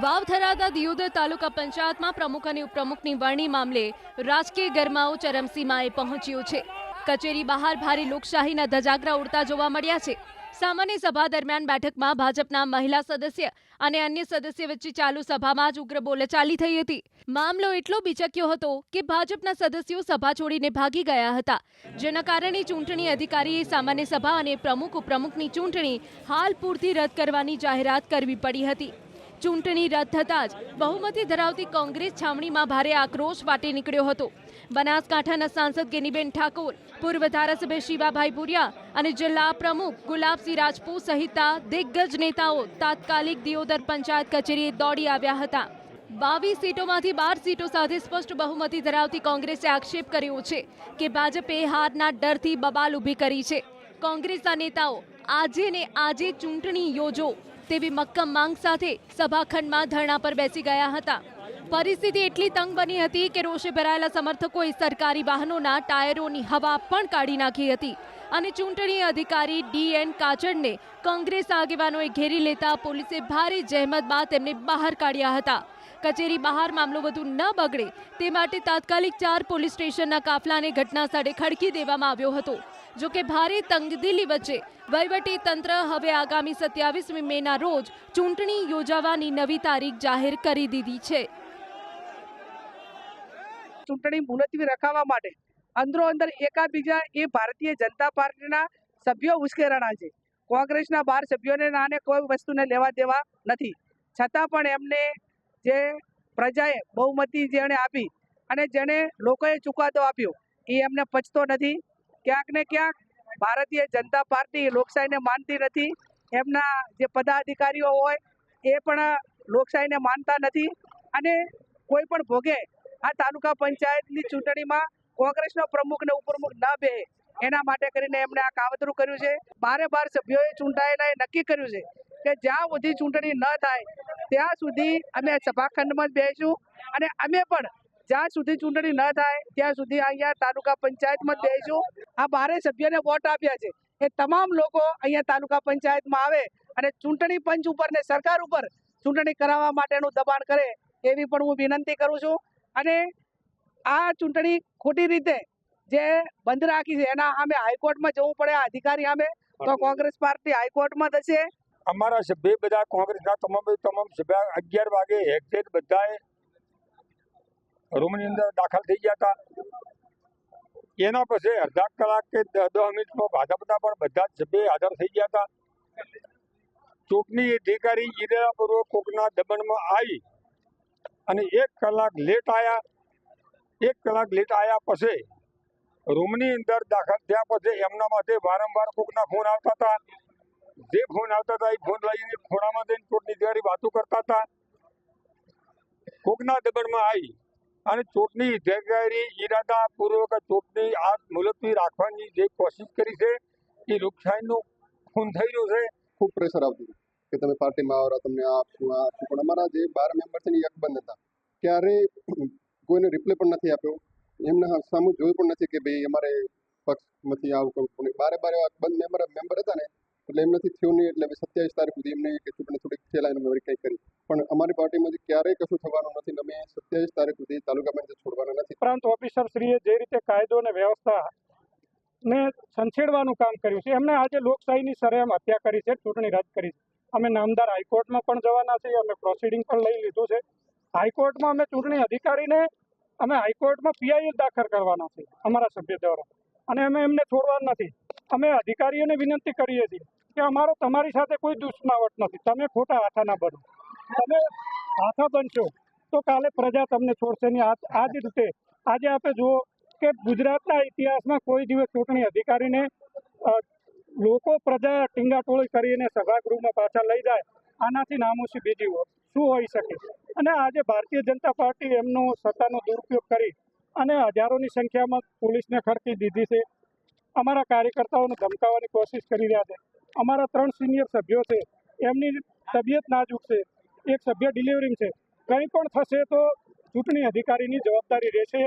વાવ થરાદા દિયોદર તાલુકા પંચાયતમાં પ્રમુખ અને ઉપપ્રમુખની વરણી મામલે રાજકીય ગરમાવો ચરમસીમાએ પહોંચ્યો છે. કચેરી બહાર ભારે લોકશાહીના ધજાગરા ઉડતા જોવા મળ્યા છે. સામાન્ય સભા દરમિયાન બેઠકમાં ભાજપના મહિલા સદસ્ય અને અન્ય સદસ્ય વચ્ચે ચાલુ સભામાં જ ઉગ્ર બોલાચાલી થઈ હતી. મામલો એટલો બિચક્યો હતો કે ભાજપના સદસ્યો સભા છોડીને ભાગી ગયા હતા, જેના કારણે ચૂંટણી અધિકારીએ સામાન્ય સભા અને પ્રમુખ ઉપપ્રમુખની ચૂંટણી હાલ પૂરતી રદ કરવાની જાહેરાત કરવી પડી હતી. ચૂંટણી રદ થતાં જ બહુમતી ધરાવતી કોંગ્રેસ છાવણીમાં ભારે આક્રોશ ફાટી નીકળ્યો હતો. બનાસકાંઠાના સાંસદ ગેનીબેન ઠાકોર, પૂર્વ ધારાસભ્ય શિવાભાઈ ભુરિયા અને જિલ્લા પ્રમુખ ગુલાબસિંહ રાજપૂત સહિતના દિગ્ગજ નેતાઓ તાત્કાલિક દિયોદર પંચાયત કચેરીએ દોડી આવ્યા હતા. 22 સીટોમાંથી 12 સીટો સાથે સ્પષ્ટ બહુમતી ધરાવતી કોંગ્રેસે આક્ષેપ કર્યો છે કે ભાજપે હારના ડરથી બબાલ ઊભી કરી છે. કોંગ્રેસના નેતાઓ આજે ને આજે ચૂંટણી યોજો તેવી મક્કમ માંગ સાથે સભાખંડમાં ધરણા પર બેસી ગયા હતા. પરિસ્થિતિ એટલી તંગ બની હતી કે રોષે ભરાયેલા સમર્થકોએ સરકારી વાહનોના ટાયરોની હવા પણ કાઢી નાખી હતી અને ચૂંટણી અધિકારી ડી.એન. કાચડને કોંગ્રેસ આગેવાનોએ ઘેરી લેતા પોલીસે ભારે જહેમત બાદ તેમને બહાર કાઢ્યા હતા. કચેરી બહાર મામલો વધુ ન બગડે તે માટે તાત્કાલિક 4 પોલીસ સ્ટેશનના કાફલાને ઘટના સ્થળે ખડકી દેવામાં આવ્યો હતો. જો કે ભારે તંગદિલી વચ્ચે વહીવટી તંત્ર હવે આગામી 27મી મેના રોજ ચૂંટણી યોજાવાની નવી તારીખ જાહેર કરી દીધી છે. ચૂંટણી મુલતવી રખાવવા માટે અંદરો અંદર એકાબીજા એ ભારતીય જનતા પાર્ટીના સભ્યો ઉશ્કેરણા છે. કોંગ્રેસના 12 સભ્યોને નાને કોઈ વસ્તુને લેવા દેવા નથી, છતાં પણ એમને જે પ્રજાએ બહુમતી જેણે આપી અને જેને લોકોએ ચુકાદો આપ્યો એ એમને પચતો નથી. ક્યાંક ને ક્યાંક ભારતીય જનતા પાર્ટી લોકશાહીને માનતી નથી. એમના જે પદાધિકારીઓ હોય એ પણ લોકશાહીને માનતા નથી અને કોઈ પણ ભોગે આ તાલુકા પંચાયતની ચૂંટણીમાં કોંગ્રેસનો પ્રમુખ ને ઉપપ્રમુખ ન બે એના માટે કરીને એમણે આ કાવતરું કર્યું છે. 12 સભ્યોએ ચૂંટાયેલા નક્કી કર્યું છે કે જ્યાં સુધી ચૂંટણી ન થાય ત્યાં સુધી અમે સભાખંડમાં જ બેસીશું અને અમે પણ જ્યાં સુધી ચૂંટણી ન થાય ત્યાં સુધી અહીંયા તાલુકા પંચાયતમાં જ બેસીશું. આ 12 સભ્યોને વોટ આપ્યા છે એ તમામ લોકો અહીંયા તાલુકા પંચાયતમાં આવે અને ચૂંટણી પંચ ઉપર ને સરકાર ઉપર ચૂંટણી કરાવવા માટેનું દબાણ કરે એવી પણ હું વિનંતી કરું છું. અને આ ચૂંટણી ખોટી રીતે જે બંધ રાખી છે એના સામે હાઈકોર્ટમાં જવું પડે. આ અધિકારી સામે તો કોંગ્રેસ પાર્ટી હાઈકોર્ટમાં જશે. અમારા સભ્ય બધા કોંગ્રેસના તમામ સભ્ય 11 વાગે એક્ઝેક્ટ બધાએ રૂમની અંદર દાખલ થઈ ગયા હતા. એના પછી અડધા કલાક કે 10 મિનિટમાં ભાજપના પણ બધા જ સભ્ય હાજર થઈ ગયા હતા. ચૂંટણી અધિકારી ઈરાદાપૂર્વક કોકના દબાણમાં આવી અને 1 કલાક લેટ આવ્યા. 1 કલાક લેટ આવ્યા પછી રૂમની અંદર દાખલ થયા પછી એમના માટે વારંવાર કોકના ફોન આવતા હતા. જે ફોન આવતા હતા એ ફોન લઈને ખોડામાં જઈને ચૂંટણી અધિકારી વાતો કરતા હતા. કોકના દબાણમાં આવી અને ચૂંટણી અધિકારી ઈરાદાપૂર્વક ચૂંટણી આ મુલતવી રાખવાની જે કોશિશ કરી છે એ લોકશાહીનું ખૂન થઈ રહ્યું છે. ખૂબ પ્રેશર આવતું હતું કે તમે પાર્ટીમાં આવો, તમને આ આપશું આ આપશું, પણ અમારા જે 12 મેમ્બર છે ને એ અકબંધ હતા. ક્યારે કોઈને રિપ્લાય પણ નથી આપ્યો, એમને સામું જોયું પણ નથી કે ભાઈ અમારે પક્ષમાંથી આવું કરવું. પણ 12 અકબંધ મેમ્બર હતા ને એટલે એમનાથી થયું નહીં. એટલે 27 તારીખ સુધી એમને કે ચૂંટણી થોડીક ફેલાઈને અમે કંઈ કરી, પણ અમારી પાર્ટીમાંથી ક્યારેય કશું થવાનું નથી. અમે 27 તારીખ સુધી તાલુકા પંચાયત છોડવાના નથી. પ્રાંત ઓફિસરશ્રીએ જે રીતે કાયદો અને વ્યવસ્થા ને સંછેડવાનું કામ કર્યું છે, એમને આજે લોકશાહીની સરેઆમ હત્યા કરી છે, ચૂંટણી રદ કરી છે. અમે નામદાર હાઈકોર્ટમાં પણ જવાના છીએ, અમે પ્રોસિડિંગ પણ લઈ લીધું છે. હાઈકોર્ટમાં અમે ચૂંટણી અધિકારીને અમે હાઈકોર્ટમાં પીઆઈએલ દાખલ કરવાના છે અમારા સભ્ય દ્વારા, અને અમે એમને છોડવાના નથી. અમે અધિકારીઓને વિનંતી કરીએ છીએ કે અમારો તમારી સાથે કોઈ દુશ્મનાવટ નથી. તમે ખોટા હાથા ના બનો. તમે હાથા બનશો તો કાલે પ્રજા તમને છોડશે નહીં. આ જ રીતે આજે આપણે જુઓ કે ગુજરાતના ઇતિહાસમાં કોઈ દિવસ ચૂંટણી અધિકારીને લોકો પ્રજા ટીંગાટોળી કરીને સભાગૃહમાં પાછા લઈ જાય, આનાથી નામોશી બીજી શું હોઈ શકે. અને આજે ભારતીય જનતા પાર્ટી એમનો સત્તાનો દુરુપયોગ કરી અને હજારોની સંખ્યામાં પોલીસને ખડકી દીધી છે. અમારા કાર્યકર્તાઓને ધમકાવવાની કોશિશ કરી રહ્યા છે. અમારા 3 સિનિયર સભ્યો છે, એમની તબિયત નાજુક છે, એક સભ્ય ડિલિવરિંગ છે. કંઈ પણ થશે તો ચૂંટણી અધિકારીની જવાબદારી રહેશે.